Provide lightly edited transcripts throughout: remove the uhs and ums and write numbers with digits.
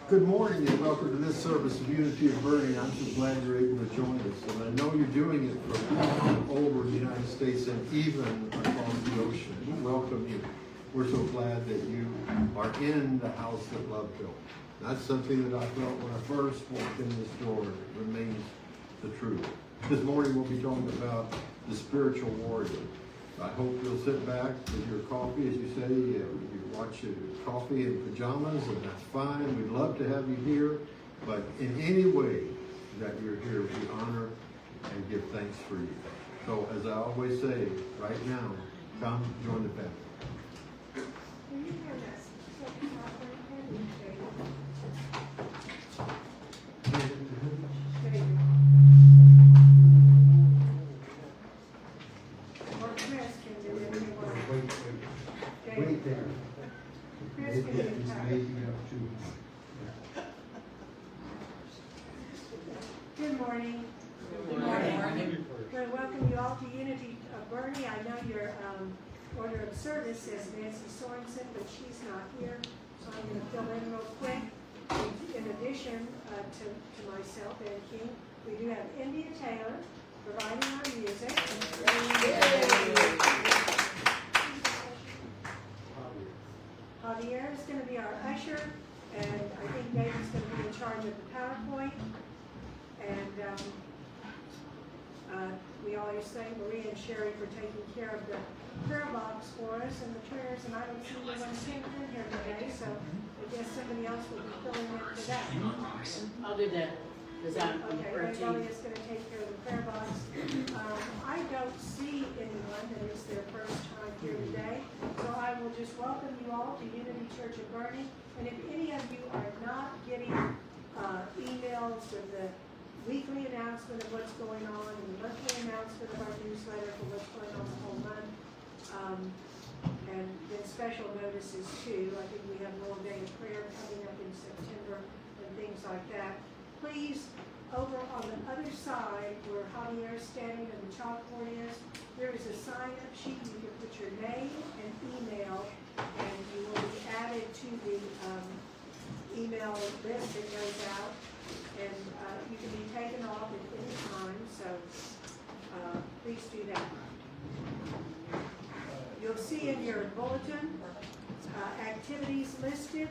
Good morning and welcome to this service of Unity of Burning. I'm so glad you're able to join us. And I know you're doing it from all over the United States and even across the ocean. We welcome you. We're so glad that you are in the house that love built. That's something that I felt when I first walked in this door. It remains the truth. This morning we'll be talking about the spiritual warrior. I hope you'll sit back with your coffee, as you say, you watch your coffee in pajamas, and that's fine. We'd love to have you here, but in any way that you're here, we honor and give thanks for you. So, as I always say, right now, come join the family. Wait there. Good morning. Good morning. We welcome you all to Unity of Bernie. I know your order of service says Nancy Sorensen, but she's not here, so I'm going to fill in real quick. In addition to myself and King, we do have India Taylor providing our music. Javier is going to be our usher, and I think David's going to be in charge of the PowerPoint. And we always thank Maria and Sherry for taking care of the prayer box for us and the prayers, and I don't see anyone sitting in here today, so I guess somebody else will be filling in for that. I'll do that. Okay, everybody is going to take care of the prayer box. I don't see anyone that is their first time here today, so I will just welcome you all to Unity Church of Bernie. And if any of you are not getting emails with the weekly announcement of what's going on and the monthly announcement of our newsletter for what's going on the whole month, and then special notices too. I think we have World Day of Prayer coming up in September and things like that. Please, over on the other side where Javier is standing and the chalkboard is, there is a sign-up sheet. You can put your name and email, and you will be added to the email list that goes out. And you can be taken off at any time, so please do that. You'll see in your bulletin activities listed,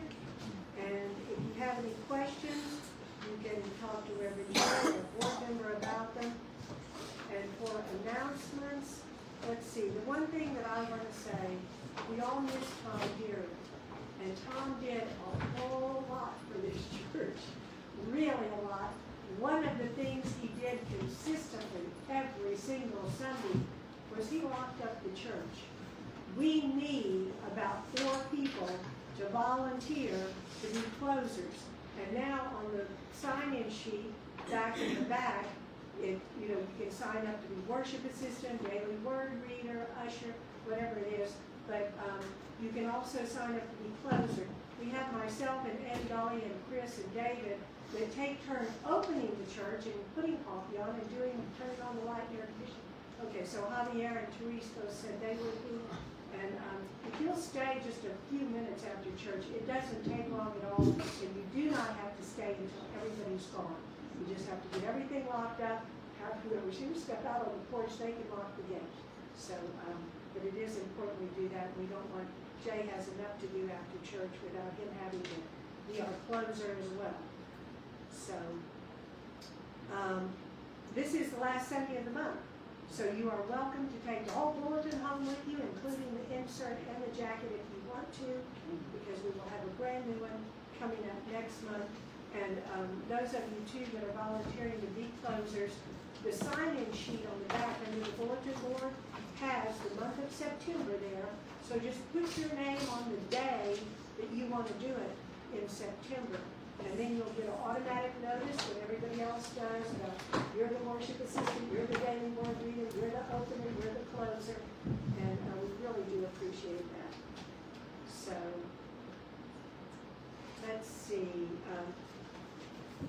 and if you have any questions, you can talk to Reverend Joe or board member about them. And for announcements, let's see, the one thing that I want to say, we all miss Tom dearly, and Tom did a whole lot for this church. Really a lot. One of the things he did consistently every single Sunday was he locked up the church. We need about 4 people to volunteer to be closers. And now on the sign-in sheet, back in the back, you can sign up to be worship assistant, daily word reader, usher, whatever it is. But you can also sign up to be closer. We have myself and Ed Dolly and Chris and David that take turn opening the church and putting coffee on and turning on the light and air conditioning. Okay, so Javier and Therese both said they would be. And if you'll stay just a few minutes after church, it doesn't take long at all, and you do not have to stay until everybody's gone. You just have to get everything locked up, have whoever's here step out on the porch, they can lock the gate. So, but it is important we do that. We don't want, Jay has enough to do after church without him having to be our closer as well. So, this is the last Sunday of the month. So you are welcome to take the whole bulletin home with you, including the insert and the jacket if you want to, because we will have a brand new one coming up next month. And those of you too that are volunteering to be closers, the sign-in sheet on the back under the bulletin board has the month of September there. So just put your name on the day that you want to do it in September. And then you'll get an automatic notice when everybody else does. You're the worship assistant, you're the daily word reader, you're the opener, you're the closer. And we really do appreciate that. So, let's see.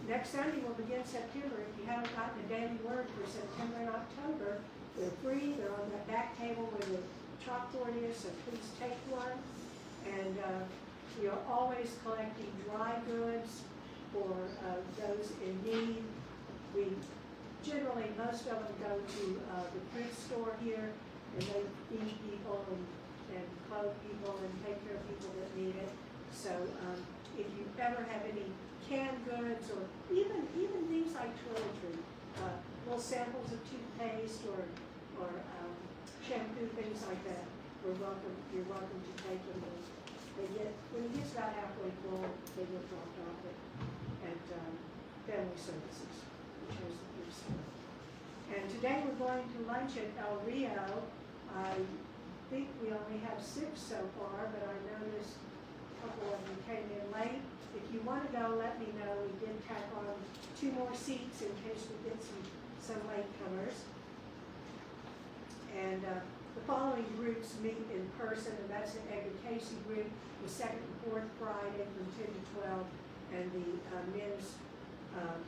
Next Sunday will begin September. If you haven't gotten a daily word for September and October, they're free. They're on that back table where the chalkboard is, so please take one. And We are always collecting dry goods for those in need. We generally, most of them go to the thrift store here, and they feed people and clothe people and take care of people that need it. So if you ever have any canned goods or even things like toiletry, little samples of toothpaste or shampoo, things like that, you're welcome to take them. When it gets about halfway full, they get dropped off at Family Services, which has the thrift store. And today we're going to lunch at El Rio. I think we only have 6 so far, but I noticed a couple of them came in late. If you want to go, let me know. We did tack on 2 more seats in case we get some latecomers. And the following groups meet in person, and that's the Edgar Casey group, the second and fourth Friday from 10 to 12, and the men's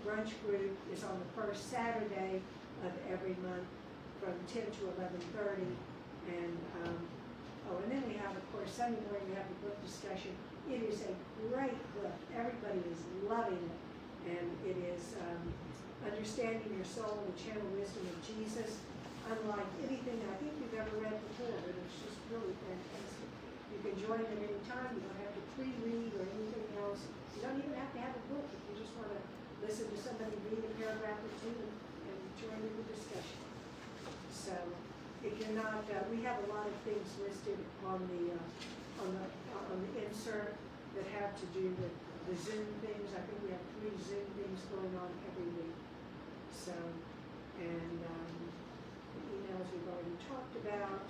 brunch group is on the first Saturday of every month from 10 to 11:30. And and then we have, of course, Sunday morning we have the book discussion. It is a great book. Everybody is loving it, and it is Understanding Your Soul and the Channel Wisdom of Jesus, unlike anything I think you've ever read before, but it's just really fantastic. You can join them anytime. You don't have to pre-read or anything else. You don't even have to have a book if you just want to listen to somebody read a paragraph or two and join in the discussion. So if you're not, we have a lot of things listed on the insert that have to do with the Zoom things. I think we have 3 Zoom things going on every week. So, and the emails we've already talked about,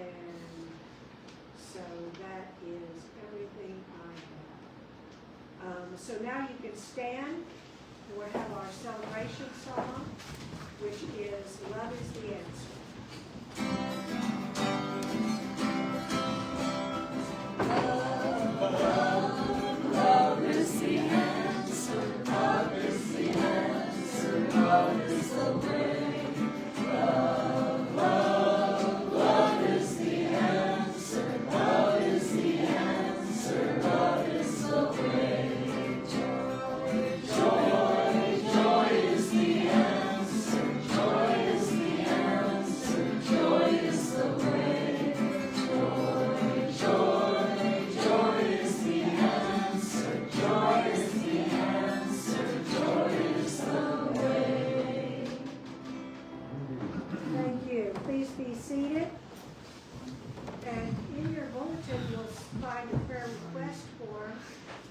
and so that is everything I have. So now you can stand. We'll have our celebration song, which is Love is the Answer. Love is the answer, love is the answer, love is the way. Love is the answer, love is the answer, love is the way. Joy is the answer, joy is the answer, joy is the way. Joy is the answer, joy is the answer, joy is the way. Thank you. Please be seated. And in your bulletin, you'll find a prayer request form.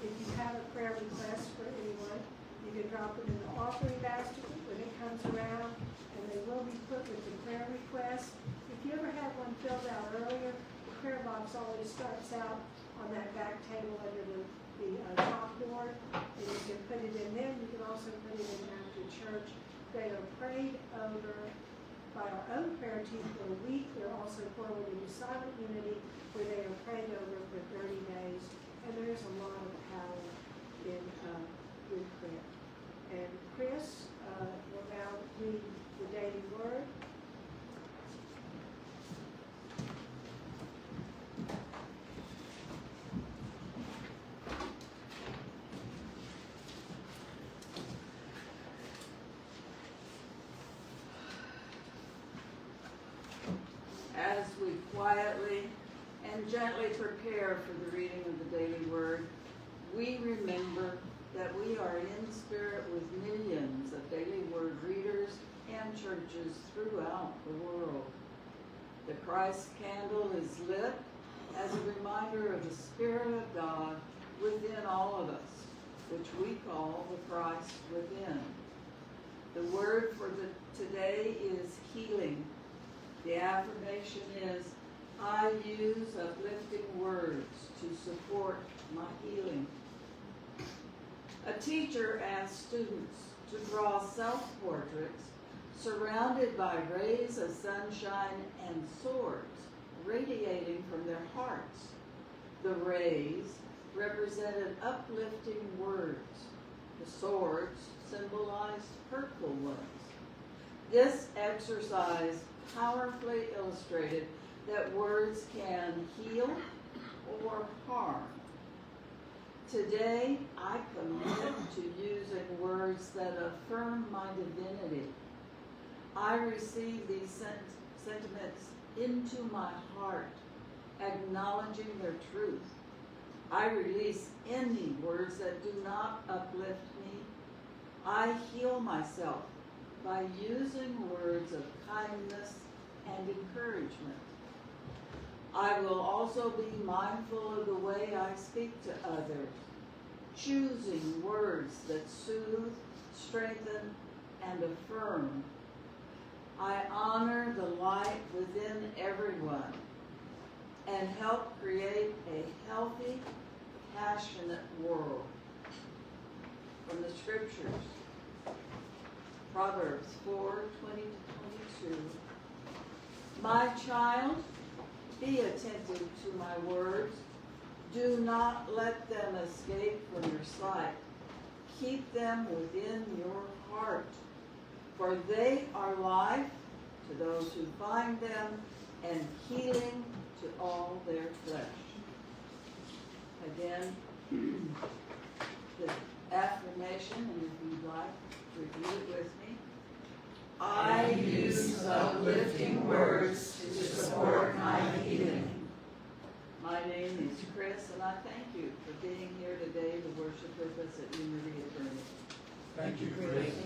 If you have a prayer request for anyone, you can drop it in the offering basket when it comes around, and they will be put with the prayer request. If you ever had one filled out earlier, the prayer box always starts out on that back table under the top board, and you can put it in there. You can also put it in after church. They are prayed over by our own prayer team for a week. They're also forwarded to Silent Unity, where they are prayed over for 30 days. And there is a lot of power in good prayer. And Chris will now read the daily word. As we quietly and gently prepare for the reading of the daily word, we remember that we are in spirit with millions of daily word readers and churches throughout the world. The Christ candle is lit as a reminder of the Spirit of God within all of us, which we call the Christ within. The word for today is healing. The affirmation is, I use uplifting words to support my healing. A teacher asks students to draw self-portraits surrounded by rays of sunshine and swords radiating from their hearts. The rays represented uplifting words. The swords symbolized hurtful ones. This exercise powerfully illustrated that words can heal or harm. Today, I commit to using words that affirm my divinity. I receive these sentiments into my heart, acknowledging their truth. I release any words that do not uplift me. I heal myself by using words of kindness and encouragement. I will also be mindful of the way I speak to others, choosing words that soothe, strengthen, and affirm. I honor the light within everyone and help create a healthy, passionate world. From the scriptures, Proverbs 4:20-22. My child, be attentive to my words. Do not let them escape from your sight. Keep them within your heart, for they are life to those who find them and healing to all their flesh. Again, the affirmation, and if you'd like, review it with me. I use uplifting words to support my healing. My name is Chris, and I thank you for being here today to worship with us at Unity of Brent. Thank you, Chris. Thank you.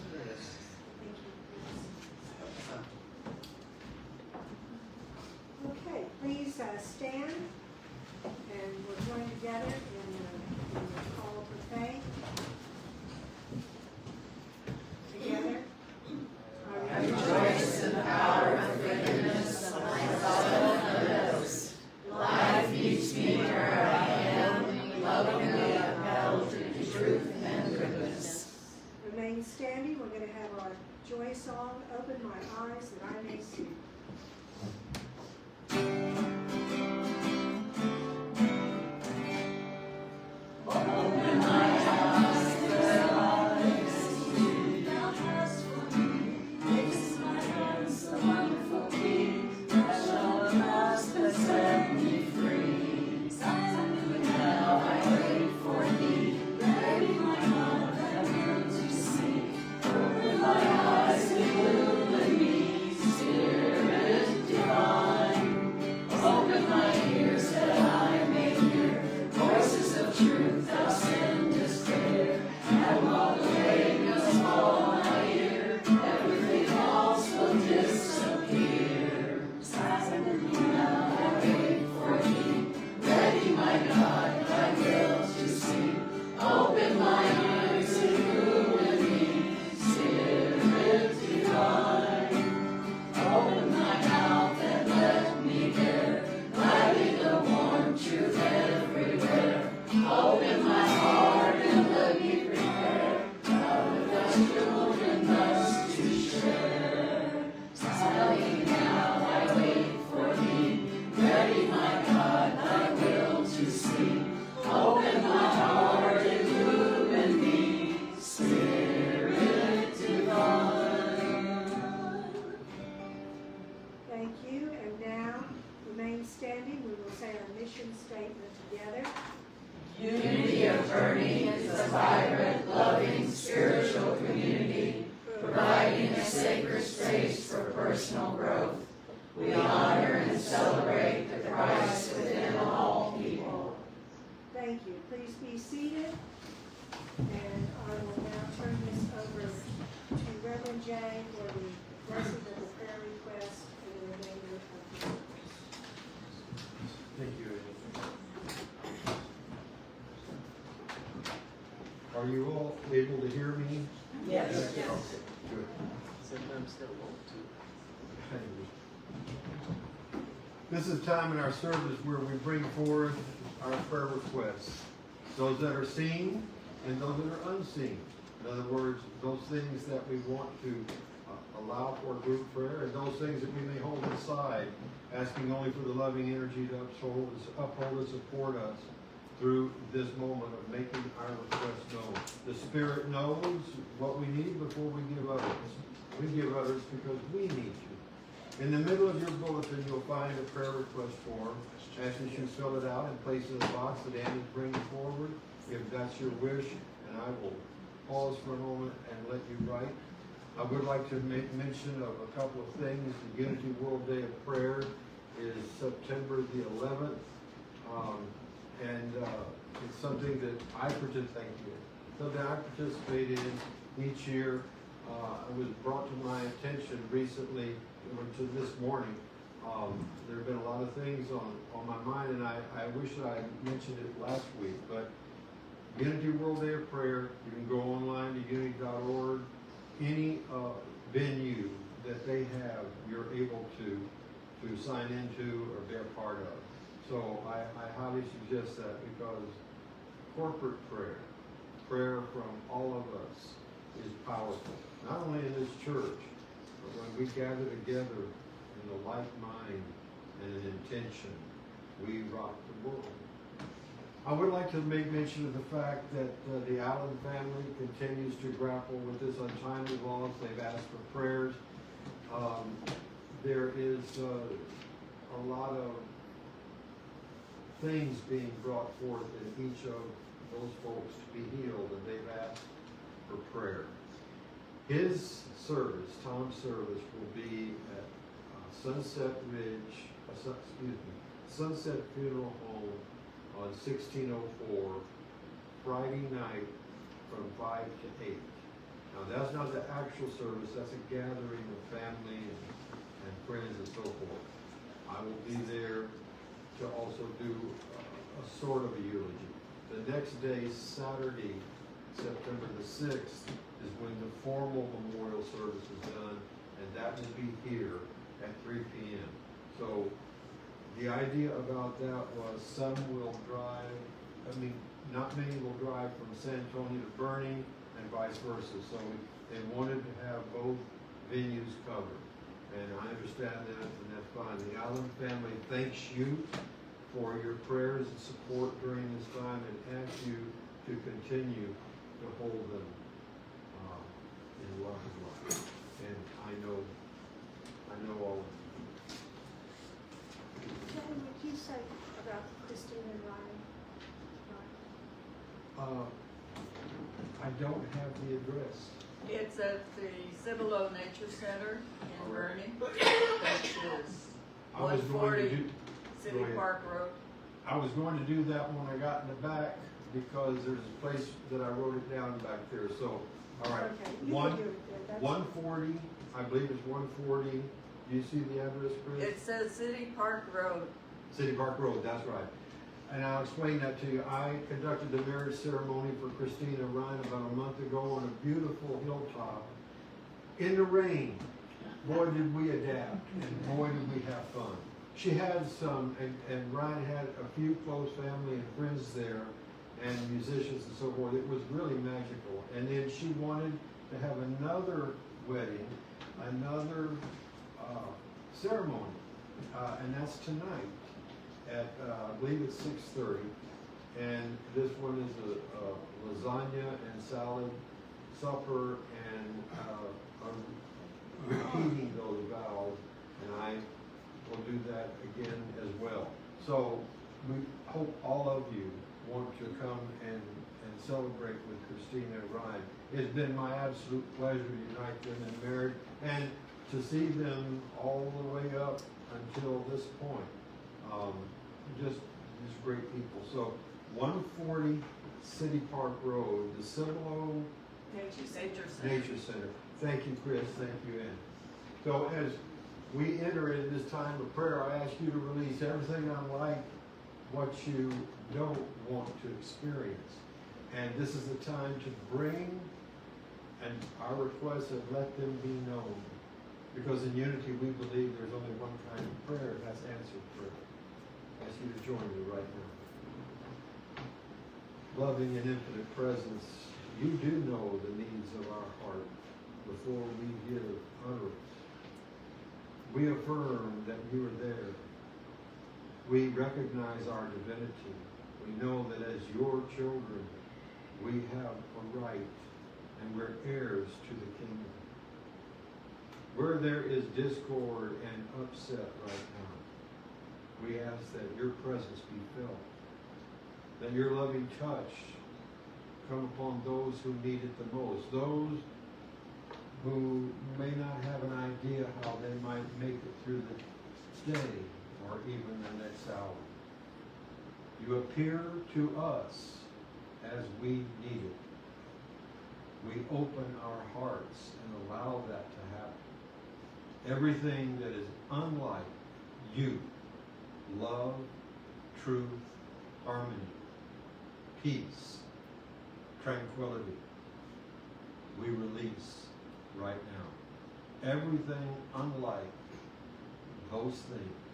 Okay, please stand, and we're joined together in the call for faith. Together. I rejoice in the power of forgiveness of myself and others. Life meets me where I am, lovingly upheld in truth and goodness. Remain standing. We're going to have our joy song, Open My Eyes That I May See. Open my eyes that I may see thou hast for me. Fix my hands the wonderful key that shall unmask and set me free. Silently now I wait for thee, ready my heart and will to see. Open my eyes, illumine me, Spirit divine. Open my ears that I may hear voices of truth thou sendest clear. And while the ravens fall on my ear, everything else will disappear. Silently now I wait for thee, ready my God, thy will to see. Open my eyes, illumine me, Spirit divine. Open my mouth and let me bear gladly the warm truth everywhere. Open my heart and let me prepare out of thy children thus to share. Silently now I wait for thee, ready my God, thy will to see. Open my heart, illumine me, Spirit divine. Thank you. And now, remain standing. We will say our mission statement together. Unity of Burning is a vibrant, loving, spiritual community, providing a sacred space for personal growth. We honor and celebrate the Christ within all people. Thank you. Please be seated. And I will now turn this over to Reverend Jay for the blessing of the prayer request and the remainder of the service. Thank you, Amy. Are you all able to hear me? Yes. Okay, good. Sometimes still want to. Thank you. This is a time in our service where we bring forward our prayer requests, those that are seen and those that are unseen. In other words, those things that we want to allow for group prayer and those things that we may hold inside, asking only for the loving energy to uphold and support us through this moment of making our requests known. The Spirit knows what we need before we give others. We give others because we need you. In the middle of your bulletin, you'll find a prayer request form. Ask you to fill it out and place it in the box that Annie's bringing forward. If that's your wish, and I will pause for a moment and let you write. I would like to make mention of a couple of things. The Unity World Day of Prayer is September the 11th. It's something that I participate in each year. It was brought to my attention recently, to this morning. There have been a lot of things on my mind, and I wish I mentioned it last week, but Unity World Day of Prayer, you can go online to unity.org. Any venue that they have, you're able to sign into or be a part of. So I highly suggest that, because corporate prayer from all of us is powerful. Not only in this church, but when we gather together in the like mind and an intention, we rock the world. I would like to make mention of the fact that the Allen family continues to grapple with this untimely loss. They've asked for prayers. There is a lot of things being brought forth in each of those folks to be healed, and they've asked for prayer. His service, Tom's service, will be at Sunset Funeral Home on 1604, Friday night from 5 to 8. Now that's not the actual service, that's a gathering of family and friends and so forth. I will be there to also do a sort of a eulogy. The next day, Saturday, September the 6th, is when the formal memorial service is done, and that will be here at 3 p.m. So the idea about that was some will drive, not many will drive from San Antonio to Bernie and vice versa. So they wanted to have both venues covered. And I understand that, and that's fine. The Allen family thanks you for your prayers and support during this time, and asks you to continue to hold them in love as well. And I know all of you. Kevin, what you say about Christine and Ryan? I don't have the address. It's at the Cibolo Nature Center in Bernie, which is I was going to 140 do. City Go ahead. Park Road. I was going to do that when I got in the back, because there's a place that I wrote it down back there. So, all right, Okay, you can do it then. That's- 140. I believe it's 140. Do you see the address, Chris? It says City Park Road. City Park Road, that's right. And I'll explain that to you. I conducted the marriage ceremony for Christina Ryan about a month ago on a beautiful hilltop in the rain. Boy, did we adapt, and boy, did we have fun. She had some, and Ryan had a few close family and friends there, and musicians and so forth. It was really magical. And then she wanted to have another wedding, another ceremony, and that's tonight at I believe it's 6:30. And this one is a lasagna and salad supper, and repeating those vows, and I will do that again as well. So we hope all of you want to come and celebrate with Christina and Ryan. It's been my absolute pleasure to unite them in marriage, and to see them all the way up until this point. Just great people. So 140 City Park Road, the Cibolo Nature Center. Nature Center. Thank you, Chris. Thank you, Ann. So as we enter into this time of prayer, I ask you to release everything unlike what you don't want to experience. And this is the time to bring and our requests and let them be known. Because in unity we believe there's only one kind of prayer, and that's answered prayer. I ask you to join me right now. Loving and infinite presence, you do know the needs of our heart before we give utterance. We affirm that you are there. We recognize our divinity. We know that as your children, we have a right, and we're heirs to the kingdom. Where there is discord and upset right now, we ask that your presence be felt, that your loving touch come upon those who need it the most, those who may not have an idea how they might make it through the day or even the next hour. You appear to us as we need it. We open our hearts and allow that to happen. Everything that is unlike you, love, truth, harmony, peace, tranquility, we release right now. Everything unlike those things,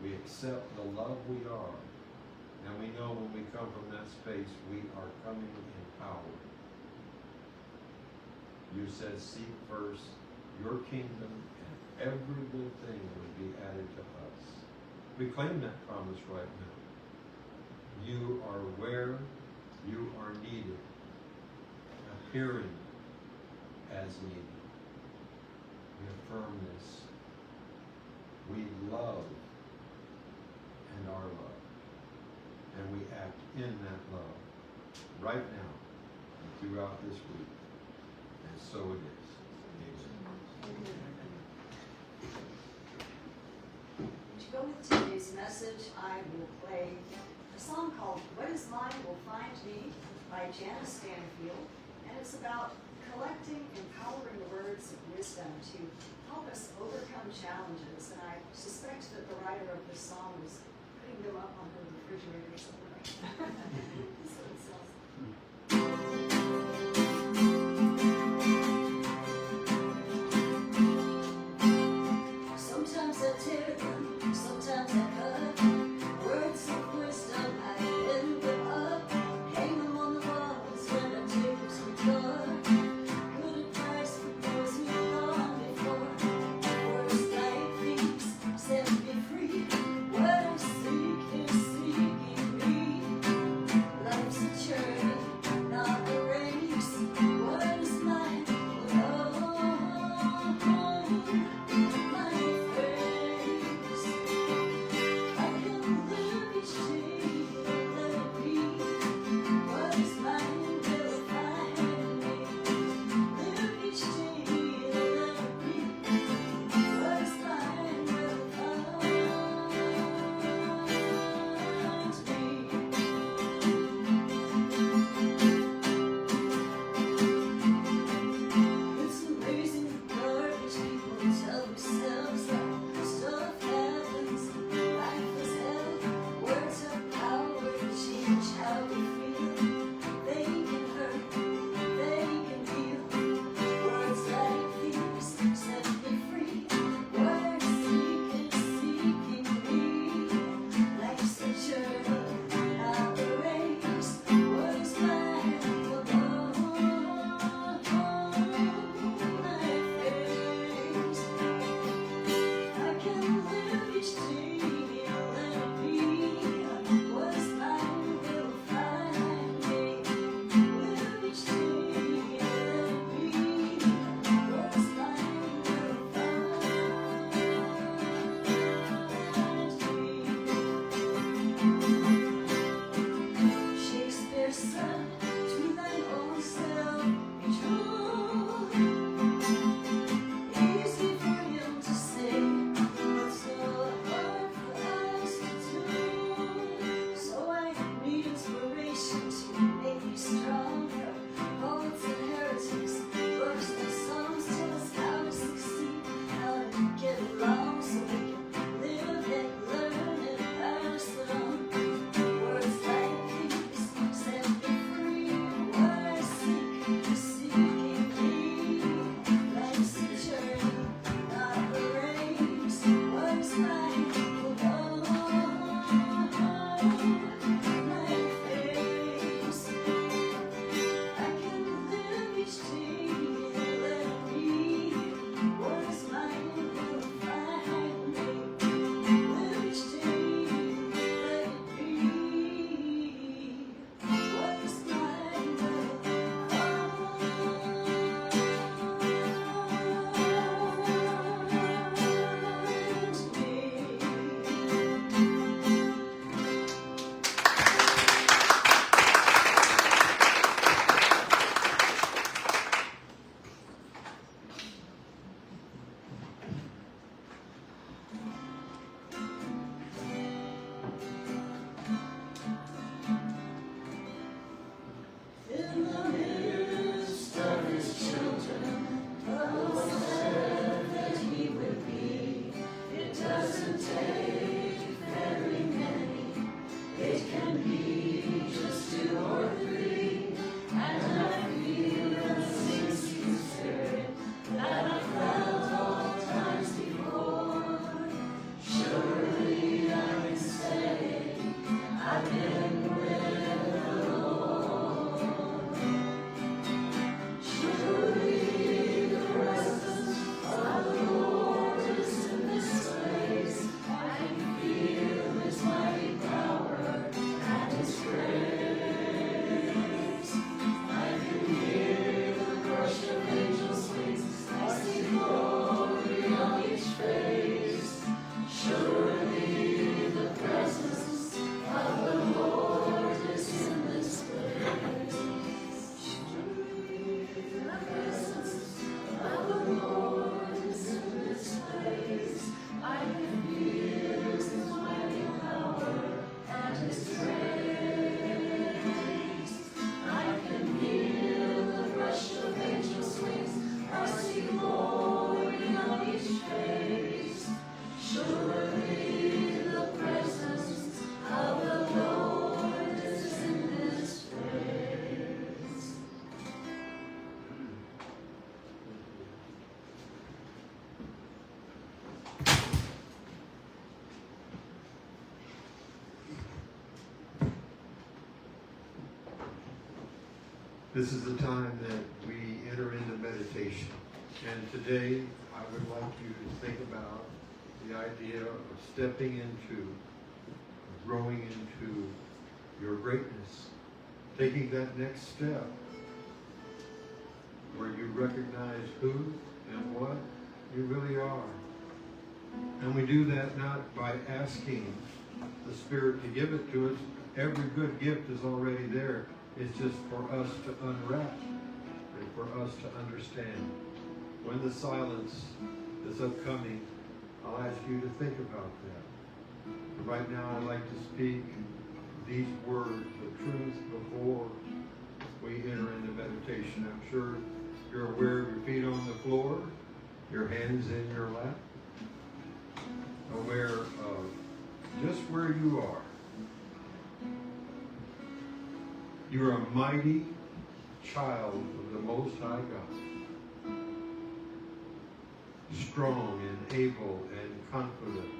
we accept the love we are, and we know when we come from that space, we are coming in power. You said, seek first your kingdom, and every good thing will be added to us. We claim that promise right now. You are where you are needed, appearing as needed. We affirm this. We love and are loved. And we act in that love right now and throughout this week. And so it is. Amen. To go with today's message, I will play a song called What Is Mine Will Find Me by Janice Stanfield. And it's about collecting empowering words of wisdom to help us overcome challenges. And I suspect that the writer of this song was putting them up on her refrigerator somewhere. So it says. Sometimes I tear them, sometimes I cut. Words of wisdom, I end them up. Hang them on the walls when I take them to God. Good advice for those who've gone before. Words like these set me free. What I seek is seeking me. Life's This is the time that we enter into meditation. And today, I would like you to think about the idea of stepping into, growing into your greatness, taking that next step where you recognize who and what you really are. And we do that not by asking the Spirit to give it to us. Every good gift is already there. It's just for us to unwrap and for us to understand. When the silence is upcoming, I'll ask you to think about that. Right now, I'd like to speak these words of truth before we enter into meditation. I'm sure you're aware of your feet on the floor, your hands in your lap, aware of just where you are. You're a mighty child of the Most High God, strong and able and confident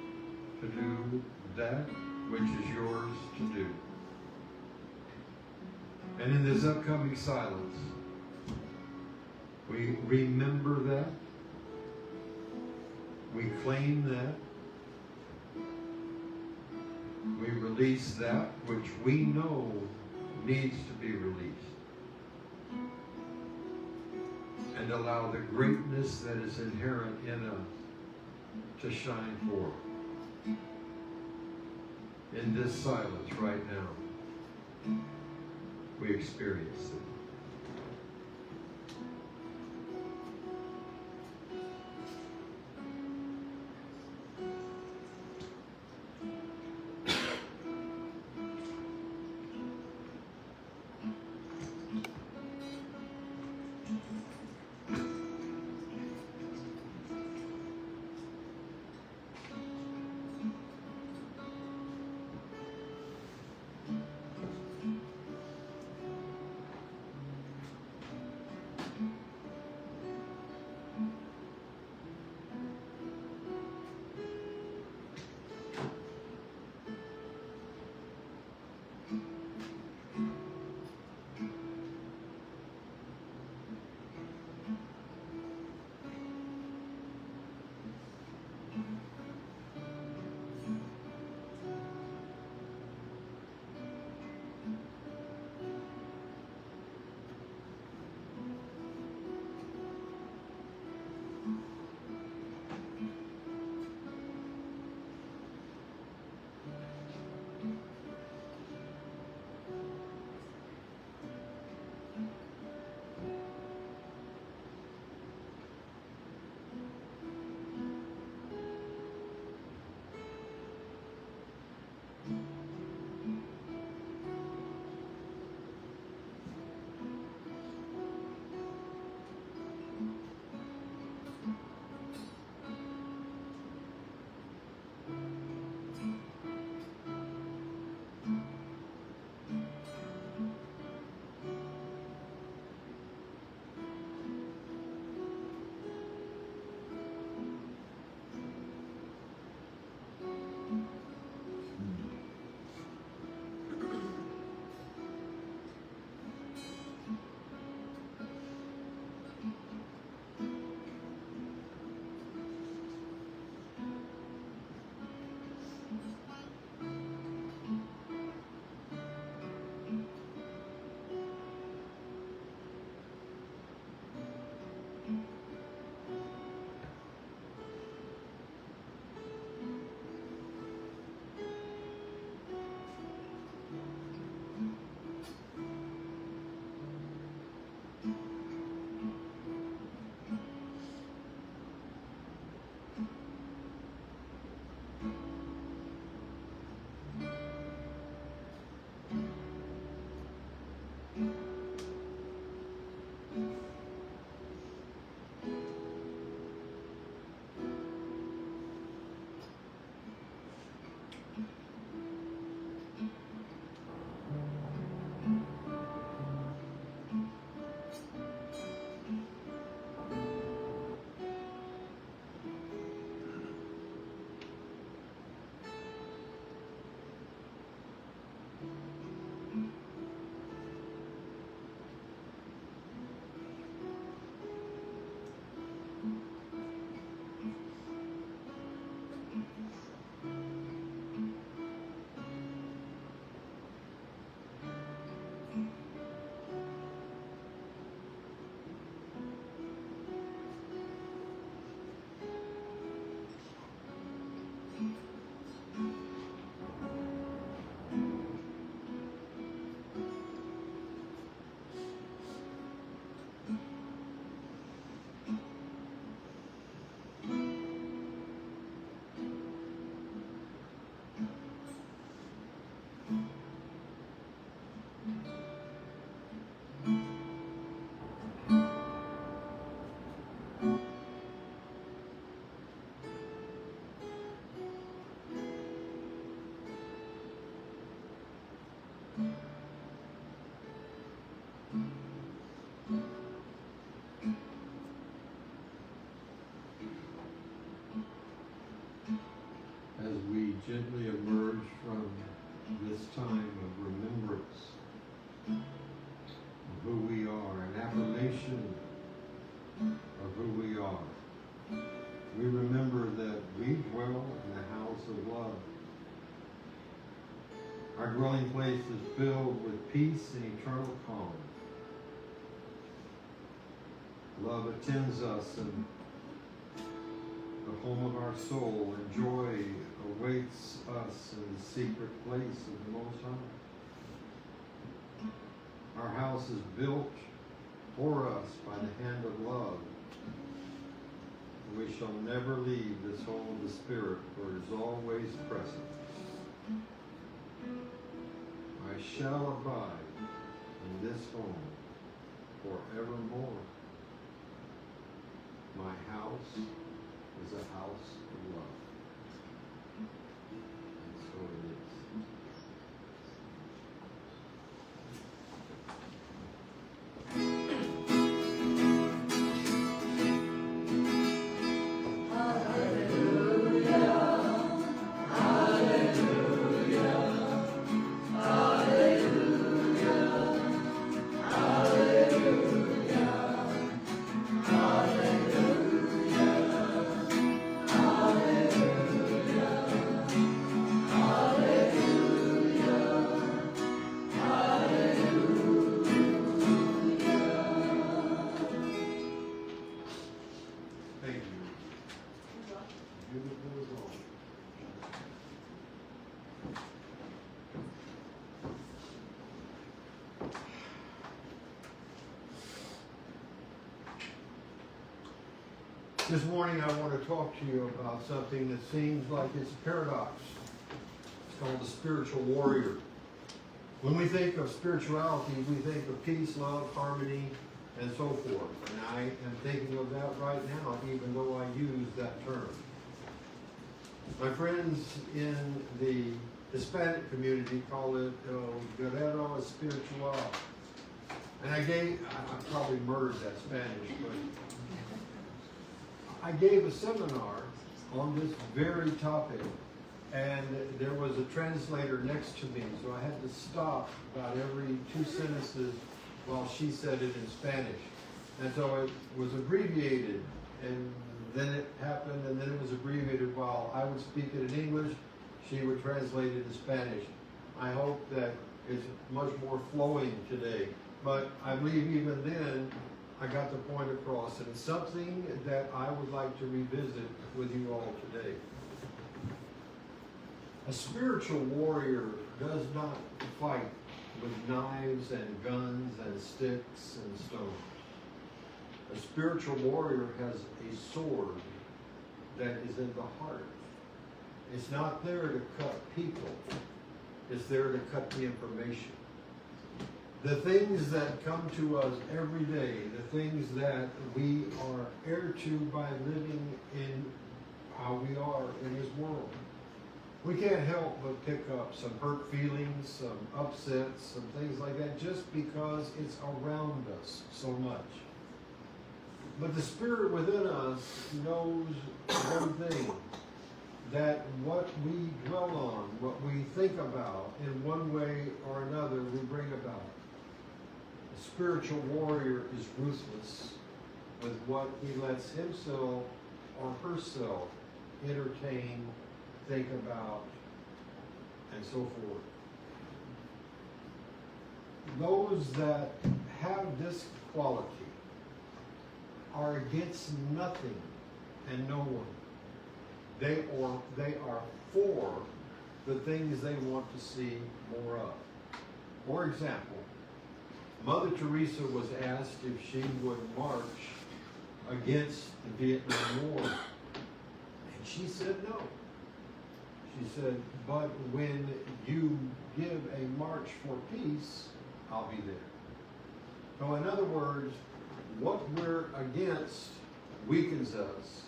to do that which is yours to do. And in this upcoming silence, we remember that, we claim that, we release that which we know needs to be released, and allow the greatness that is inherent in us to shine forth. In this silence right now, we experience it. reflection of who we are. We remember that we dwell in the house of love. Our dwelling place is filled with peace and eternal calm. Love attends us in the home of our soul, and joy awaits us in the secret place of the Most High. Our house is built for us by the hand of love. We shall never leave this home of the Spirit, for it is always present. I shall abide in this home forevermore. My house is a house of love. And so it is. This morning I want to talk to you about something that seems like it's a paradox. It's called the spiritual warrior. When we think of spirituality, we think of peace, love, harmony, and so forth. And I am thinking of that right now, even though I use that term. My friends in the Hispanic community call it Guerrero Espiritual. And I probably murdered that Spanish, but I gave a seminar on this very topic, and there was a translator next to me, so I had to stop about every 2 sentences while she said it in Spanish. And so it was abbreviated, and then it happened, and then it was abbreviated while I would speak it in English, she would translate it in Spanish. I hope that it's much more flowing today, but I believe even then, I got the point across, and it's something that I would like to revisit with you all today. A spiritual warrior does not fight with knives and guns and sticks and stones. A spiritual warrior has a sword that is in the heart. It's not there to cut people. It's there to cut the information. The things that come to us every day, the things that we are heir to by living in how we are in this world. We can't help but pick up some hurt feelings, some upsets, some things like that, just because it's around us so much. But the Spirit within us knows one thing, that what we dwell on, what we think about, in one way or another, we bring about. A spiritual warrior is ruthless with what he lets himself or herself entertain, think about, and so forth. Those that have this quality are against nothing and no one. They are for the things they want to see more of. For example, Mother Teresa was asked if she would march against the Vietnam War. And she said no. She said, but when you give a march for peace, I'll be there. So in other words, what we're against weakens us,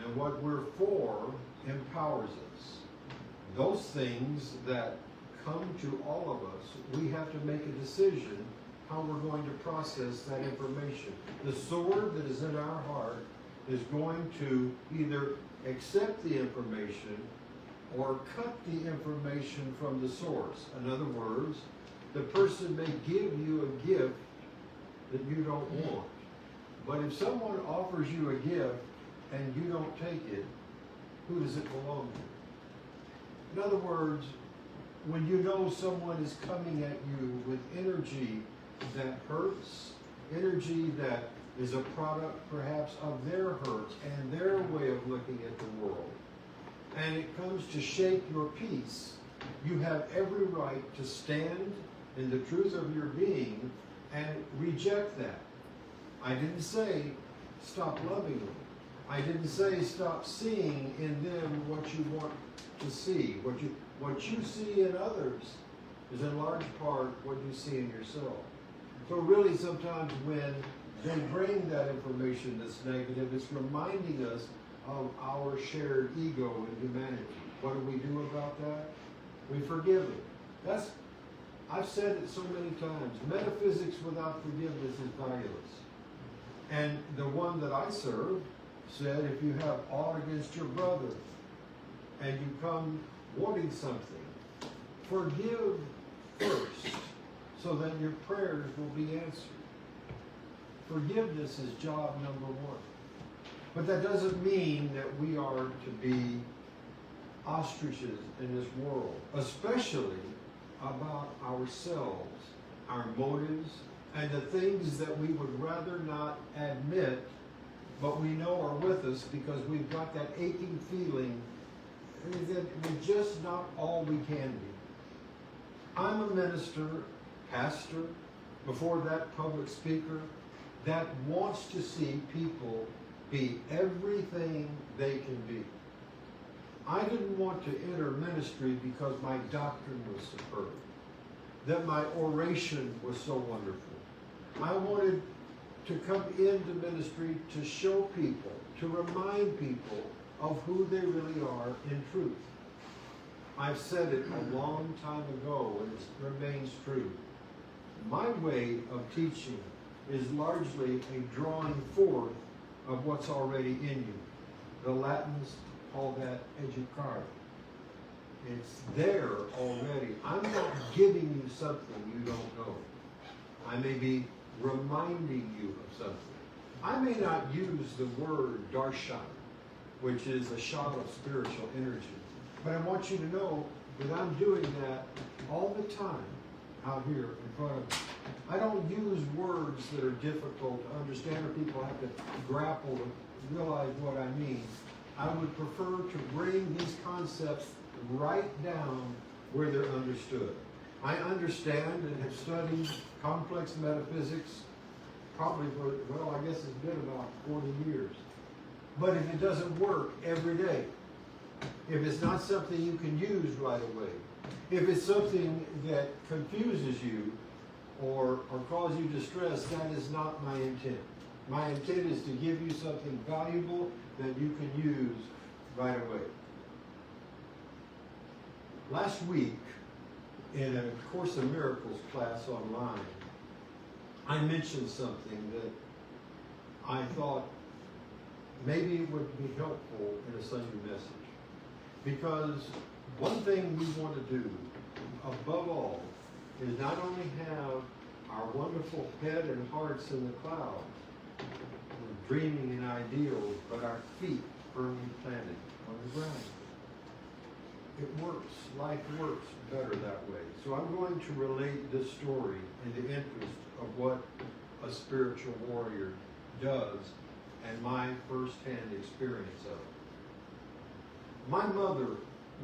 and what we're for empowers us. Those things that come to all of us, we have to make a decision how we're going to process that information. The sword that is in our heart is going to either accept the information or cut the information from the source. In other words, the person may give you a gift that you don't want. But if someone offers you a gift and you don't take it, who does it belong to? In other words, when you know someone is coming at you with energy that hurts, energy that is a product perhaps of their hurts and their way of looking at the world, and it comes to shake your peace, you have every right to stand in the truth of your being and reject that. I didn't say stop loving them. I didn't say stop seeing in them what you want to see. What you see in others is in large part what you see in yourself. So really sometimes when they bring that information that's negative, it's reminding us of our shared ego and humanity. What do we do about that? We forgive it. I've said it so many times. Metaphysics without forgiveness is valueless. And the one that I serve said, if you have aught against your brother and you come wanting something, forgive first so that your prayers will be answered. Forgiveness is job number one. But that doesn't mean that we are to be ostriches in this world, especially about ourselves, our motives, and the things that we would rather not admit, but we know are with us because we've got that aching feeling that we're just not all we can be. I'm a minister, pastor, before that public speaker, that wants to see people be everything they can be. I didn't want to enter ministry because my doctrine was superb, that my oration was so wonderful. I wanted to come into ministry to show people, to remind people of who they really are in truth. I've said it a long time ago, and it remains true. My way of teaching is largely a drawing forth of what's already in you. The Latins call that educare. It's there already. I'm not giving you something you don't know. I may be reminding you of something. I may not use the word darshan, which is a shot of spiritual energy, but I want you to know that I'm doing that all the time out here in front of you. I don't use words that are difficult to understand or people have to grapple to realize what I mean. I would prefer to bring these concepts right down where they're understood. I understand and have studied complex metaphysics probably for, well, I guess it's been about 40 years. But if it doesn't work every day, if it's not something you can use right away, if it's something that confuses you or causes you distress, that is not my intent. My intent is to give you something valuable that you can use right away. Last week, in a Course in Miracles class online, I mentioned something that I thought maybe it would be helpful in a Sunday message. Because one thing we want to do, above all, is not only have our wonderful head and hearts in the clouds, dreaming in ideals, but our feet firmly planted on the ground. It works. Life works better that way. So I'm going to relate this story in the interest of what a spiritual warrior does and my first-hand experience of it. My mother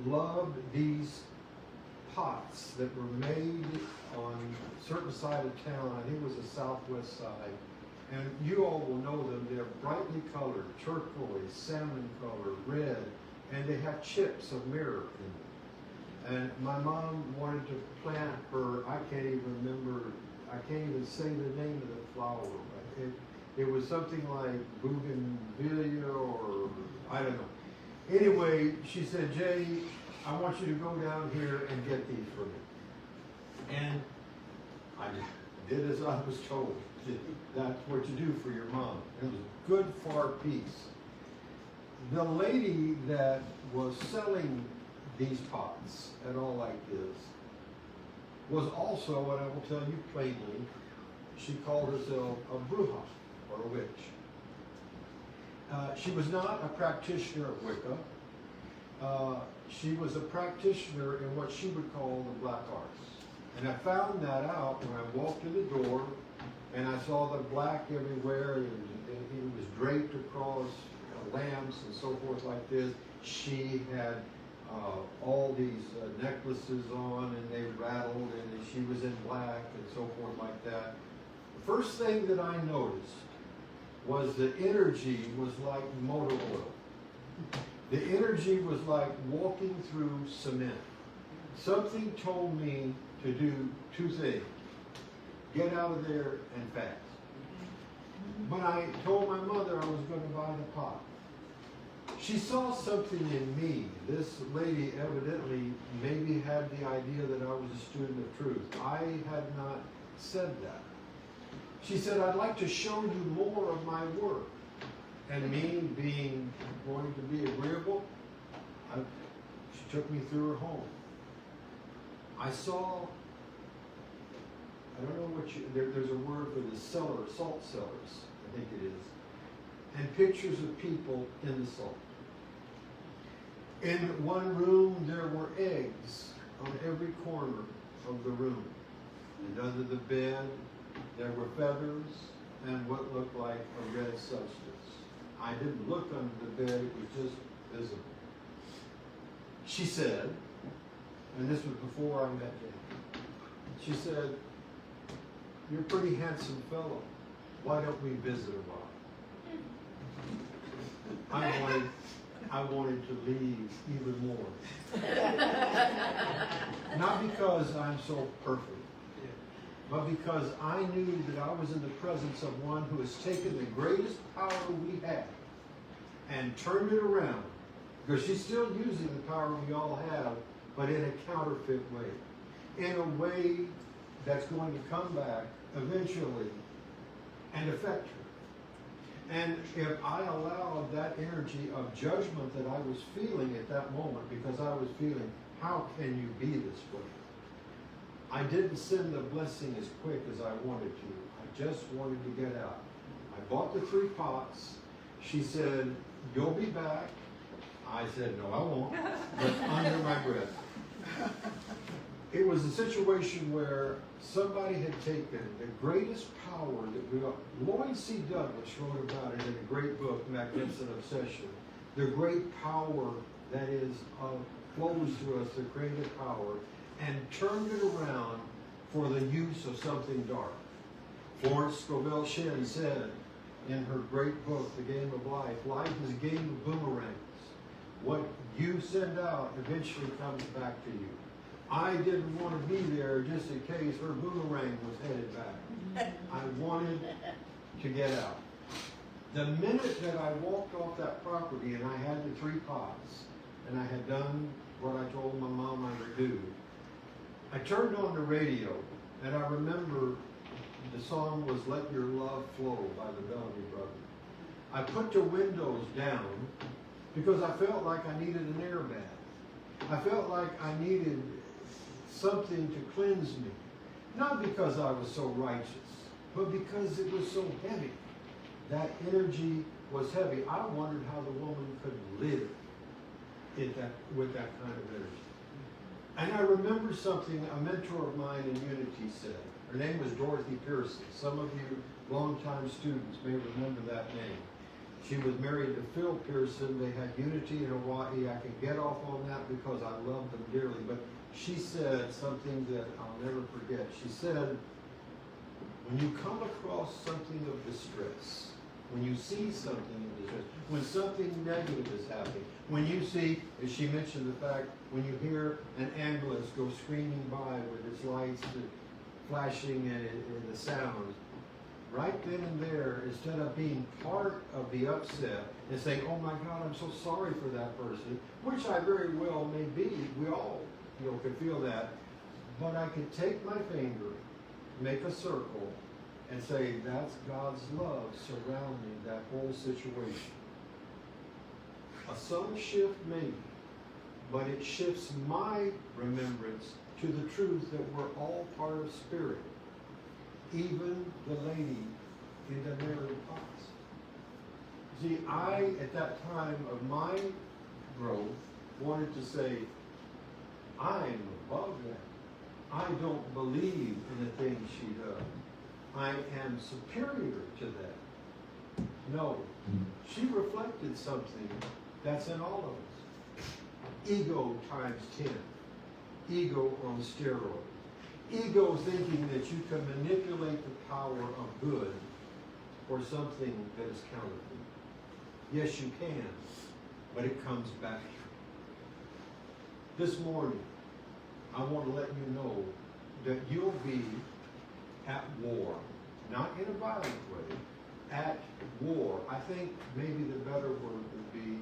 loved these pots that were made on a certain side of town. I think it was the southwest side. And you all will know them. They're brightly colored, turquoise, salmon color, red, and they have chips of mirror in them. And my mom wanted to plant her, I can't even say the name of the flower. It was something like bougainvillea or I don't know. Anyway, she said, Jay, I want you to go down here and get these for me. And I did as I was told. That's what you do for your mom. It was good for our peace. The lady that was selling these pots at all like this was also, and I will tell you plainly, she called herself a bruja. or a witch. She was not a practitioner of Wicca. She was a practitioner in what she would call the black arts. And I found that out when I walked in the door and I saw the black everywhere, and it was draped across lamps and so forth like this. She had all these necklaces on, and they rattled, and she was in black and so forth like that. The first thing that I noticed was the energy was like motor oil. The energy was like walking through cement. Something told me to do two things. Get out of there and fast. When I told my mother I was going to buy the pot, she saw something in me. This lady evidently maybe had the idea that I was a student of truth. I had not said that. She said, I'd like to show you more of my work. And me being going to be agreeable, she took me through her home. I saw, I don't know what there's a word for the cellar, salt cellars, I think it is, and pictures of people in the salt. In one room, there were eggs on every corner of the room. And under the bed, there were feathers and what looked like a red substance. I didn't look under the bed, it was just visible. She said, and this was before I met Jane, she said, you're a pretty handsome fellow. Why don't we visit a while? I wanted to leave even more. Not because I'm so perfect, but because I knew that I was in the presence of one who has taken the greatest power we have and turned it around. Because she's still using the power we all have, but in a counterfeit way. In a way that's going to come back eventually and affect her. And if I allowed that energy of judgment that I was feeling at that moment, because I was feeling, how can you be this way? I didn't send the blessing as quick as I wanted to. I just wanted to get out. I bought the 3 pots. She said, you'll be back. I said, no, I won't, but under my breath. It was a situation where somebody had taken the greatest power that we got. Lloyd C. Douglas wrote about it in a great book, Magnificent Obsession. The great power that is flows through us, the creative power, and turned it around for the use of something dark. Florence Scovel Shinn said in her great book, The Game of Life, life is a game of boomerangs. What you send out eventually comes back to you. I didn't want to be there just in case her boomerang was headed back. I wanted to get out. The minute that I walked off that property and I had the 3 pots and I had done what I told my mom I would do, I turned on the radio and I remember the song was Let Your Love Flow by the Bellamy Brothers. I put the windows down because I felt like I needed an air bath. I felt like I needed something to cleanse me. Not because I was so righteous, but because it was so heavy. That energy was heavy. I wondered how the woman could live with that kind of energy. And I remember something a mentor of mine in Unity said. Her name was Dorothy Pearson. Some of you longtime students may remember that name. She was married to Phil Pearson. They had Unity in Hawaii. I can get off on that because I love them dearly. But she said something that I'll never forget. She said, when you come across something of distress, when you see something of distress, when something negative is happening, when you see, as she mentioned the fact, when you hear an ambulance go screaming by with its lights flashing and the sound, right then and there, instead of being part of the upset and saying, oh my God, I'm so sorry for that person, which I very well may be, we all could feel that, but I could take my finger, make a circle, and say, that's God's love surrounding that whole situation. A subtle shift maybe, but it shifts my remembrance to the truth that we're all part of spirit. Even the lady it doesn't really pass. See, I, at that time of my growth, wanted to say, I'm above that. I don't believe in the things she does. I am superior to that. No, she reflected something that's in all of us. Ego times 10. Ego on steroids. Ego thinking that you can manipulate the power of good for something that is counterfeit. Yes, you can, but it comes back. This morning, I want to let you know that you'll be at war, not in a violent way, at war. I think maybe the better word would be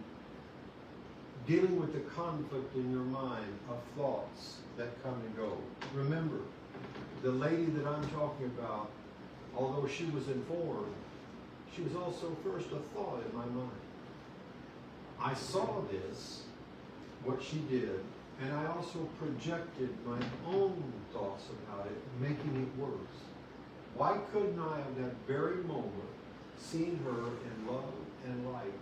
dealing with the conflict in your mind of thoughts that come and go. Remember, the lady that I'm talking about, although she was informed, she was also first a thought in my mind. I saw this, what she did, and I also projected my own thoughts about it, making it worse. Why couldn't I, at that very moment, seen her in love and light,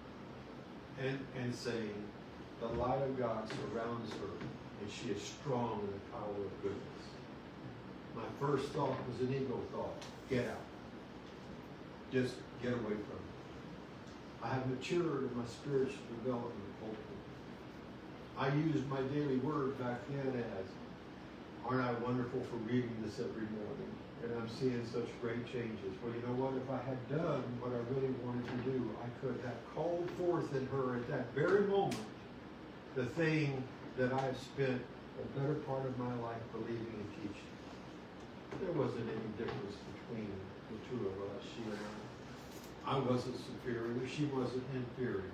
and saying, the light of God surrounds her, and she is strong in the power of goodness. My first thought was an ego thought. Get out. Just get away from it. I have matured in my spiritual development. I used my daily word back then as, aren't I wonderful for reading this every morning? And I'm seeing such great changes. Well, you know what? If I had done what I really wanted to do, I could have called forth in her at that very moment the thing that I've spent the better part of my life believing and teaching. There wasn't any difference between the two of us, she and I. I wasn't superior, she wasn't inferior.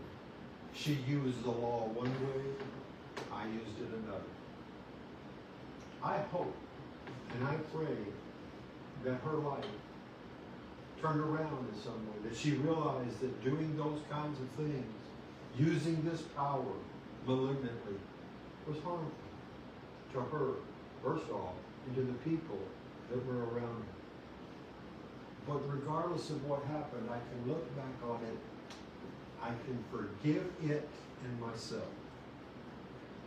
She used the law one way, I used it another. I hope and I pray that her life turned around in some way, that she realized that doing those kinds of things, using this power malignantly, was harmful to her, first off, and to the people that were around her. But regardless of what happened, I can look back on it, I can forgive it and myself.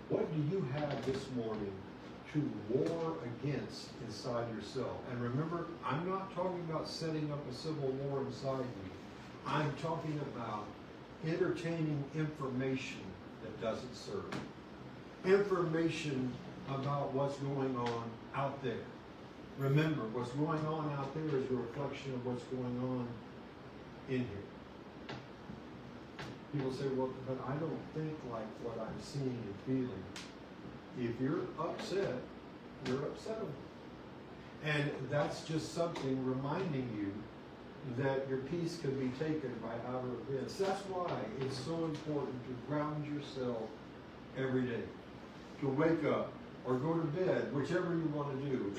What do you have this morning to war against inside yourself? And remember, I'm not talking about setting up a civil war inside you. I'm talking about entertaining information that doesn't serve. Information about what's going on out there. Remember, what's going on out there is a reflection of what's going on in here. People say, well, but I don't think like what I'm seeing and feeling. If you're upset, you're upsetable. And that's just something reminding you that your peace can be taken by outer events. That's why it's so important to ground yourself every day. To wake up or go to bed, whichever you want to do,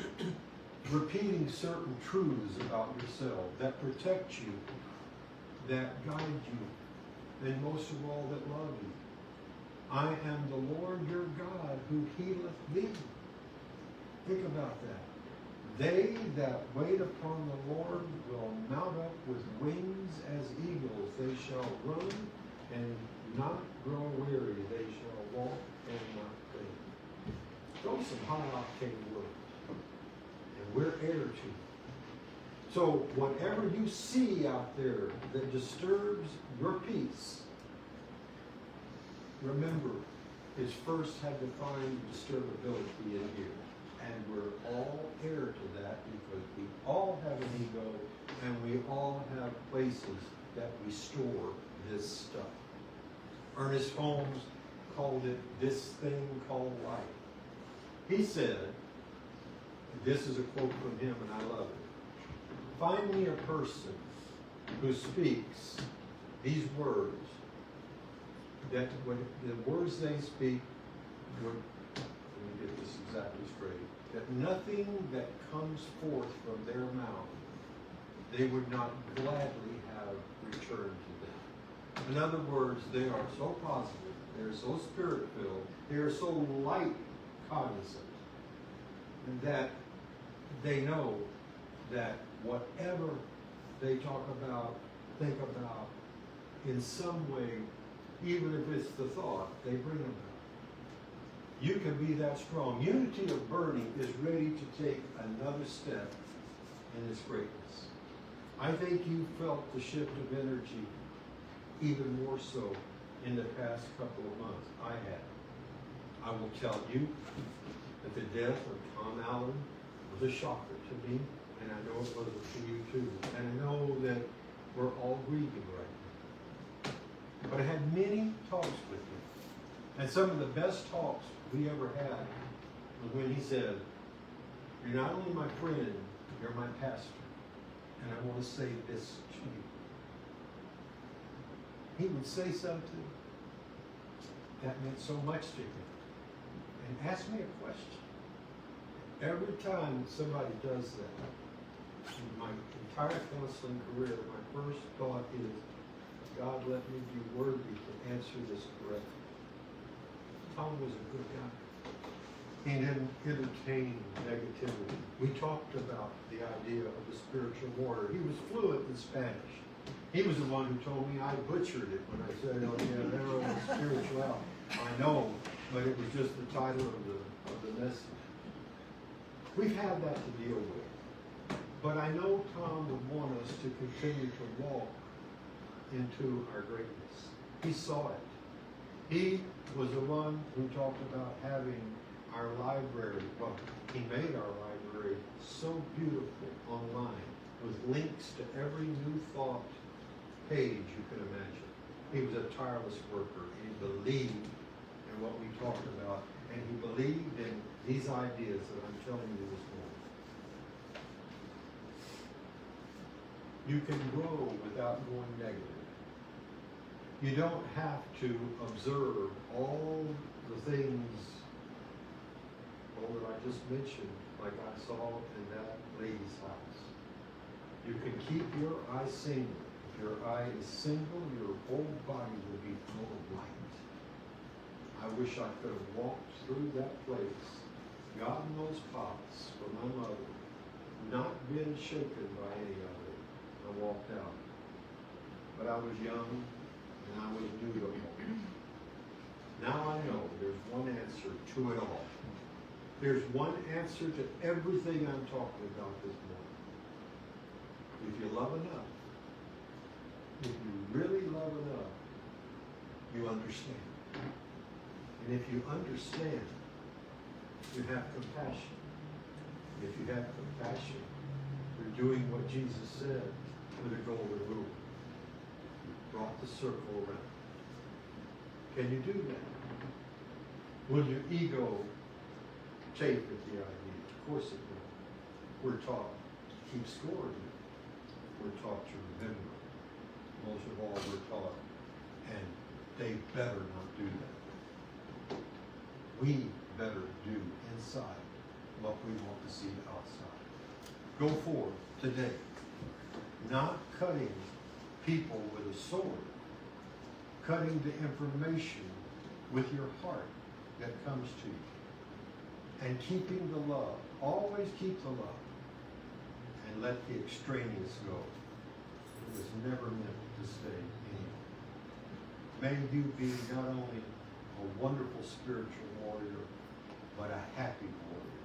repeating certain truths about yourself that protect you, that guide you, and most of all, that love you. I am the Lord your God who healeth thee. Think about that. They that wait upon the Lord will mount up with wings as eagles. They shall run and not grow weary. They shall walk and not faint. Those some high-octane words. And we're heir to them. So whatever you see out there that disturbs your peace, remember, is first had to find disturbability in here. And we're all heir to that because we all have an ego and we all have places that we store this stuff. Ernest Holmes called it this thing called life. He said, this is a quote from him and I love it. Find me a person who speaks these words, that when the words they speak would, let me get this exactly straight, that nothing that comes forth from their mouth they would not gladly have returned to them. In other words, they are so positive, they are so spirit-filled, they are so light cognizant that they know that whatever they think about, in some way, even if it's the thought, they bring about. You can be that strong. Unity of burning is ready to take another step in its greatness. I think you felt the shift of energy even more so in the past couple of months. I have. I will tell you that the death of Tom Allen was a shocker to me, and I know it wasn't for you too. And I know that we're all grieving right now. But I had many talks with him. And some of the best talks we ever had was when he said, "You're not only my friend, you're my pastor. And I want to say this to you." He would say something that meant so much to him and ask me a question. Every time somebody does that, in my entire counseling career, my first thought is, God, let me be worthy to answer this correctly. Tom was a good guy. He didn't entertain negativity. We talked about the idea of the spiritual warrior. He was fluent in Spanish. He was the one who told me I butchered it when I said, "Oh yeah, they're on spiritual." I know, but it was just the title of the message. We've had that to deal with. But I know Tom would want us to continue to walk into our greatness. He saw it. He was the one who talked about having our library, well, he made our library so beautiful online with links to every new thought page you can imagine. He was a tireless worker. He believed in what we talked about, and he believed in these ideas that I'm telling you this morning. You can grow without going negative. You don't have to observe all the things that I just mentioned, like I saw in that lady's house. You can keep your eye single. If your eye is single, your whole body will be full of light. I wish I could have walked through that place, gotten those pots for my mother, not been shaken by any of it, and walked out. But I was young, and I was new to all. Now I know there's one answer to it all. There's one answer to everything I'm talking about this morning. If you love enough, if you really love enough, you understand. And if you understand, you have compassion. If you have compassion, you're doing what Jesus said with the golden rule. You brought the circle around. Can you do that? Will your ego chafe at the idea? Of course it will. We're taught to keep score. We're taught to remember. Most of all, we're taught, and they better not do that. We better do inside what we want to see outside. Go forward today, not cutting people with a sword, cutting the information with your heart that comes to you. And keeping the love. Always keep the love. And let the extraneous go. It was never meant to stay anywhere. May you be not only a wonderful spiritual warrior, but a happy warrior.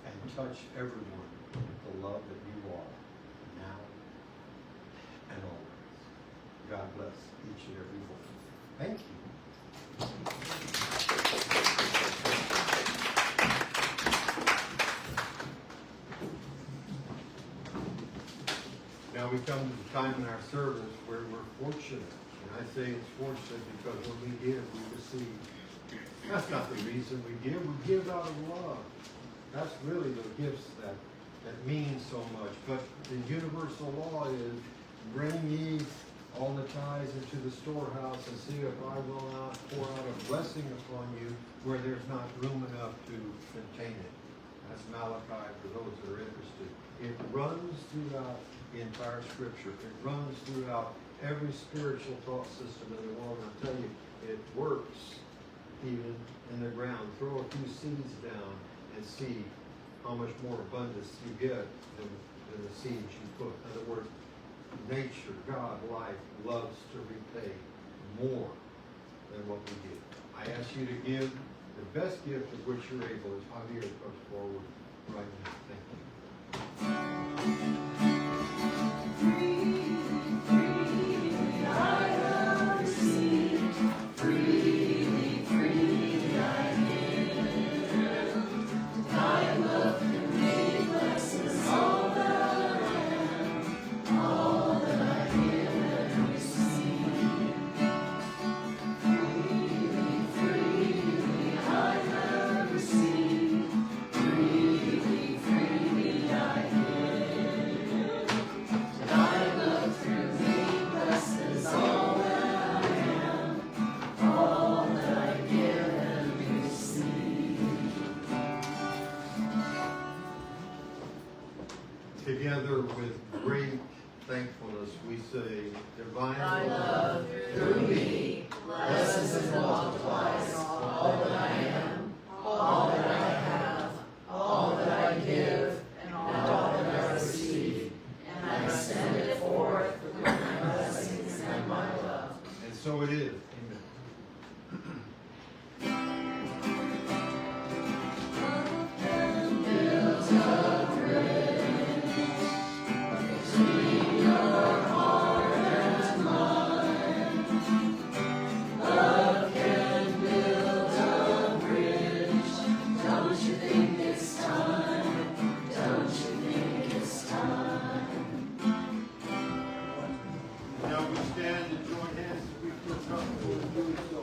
And touch everyone with the love that you are, now and always. God bless each and every one. Thank you. Now we come to the time in our service where we're fortunate. And I say it's fortunate because when we give, we receive. That's not the reason we give. We give out of love. That's really the gifts that mean so much. But the universal law is, bring ye all the tithes into the storehouse and see if I will not pour out a blessing upon you where there's not room enough to contain it. That's Malachi for those that are interested. It runs throughout the entire scripture. It runs throughout every spiritual thought system in the world. And I'll tell you, it works even in the ground. Throw a few seeds down and see how much more abundance you get than the seeds you put. In other words, nature, God, life, loves to repay more than what we give. I ask you to give the best gift of which you're able as Javier comes forward right now. Thank you. Together with great thankfulness, we say, Divine love Through me, blesses and multiplies all that I am, all that I have, all that I give, and all that I receive. And I send it forth with my blessings and my love. And so it is. Now we stand and join hands if we feel comfortable in doing so.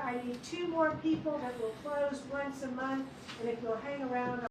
I need 2 more people that will close once a month, and if you'll hang around,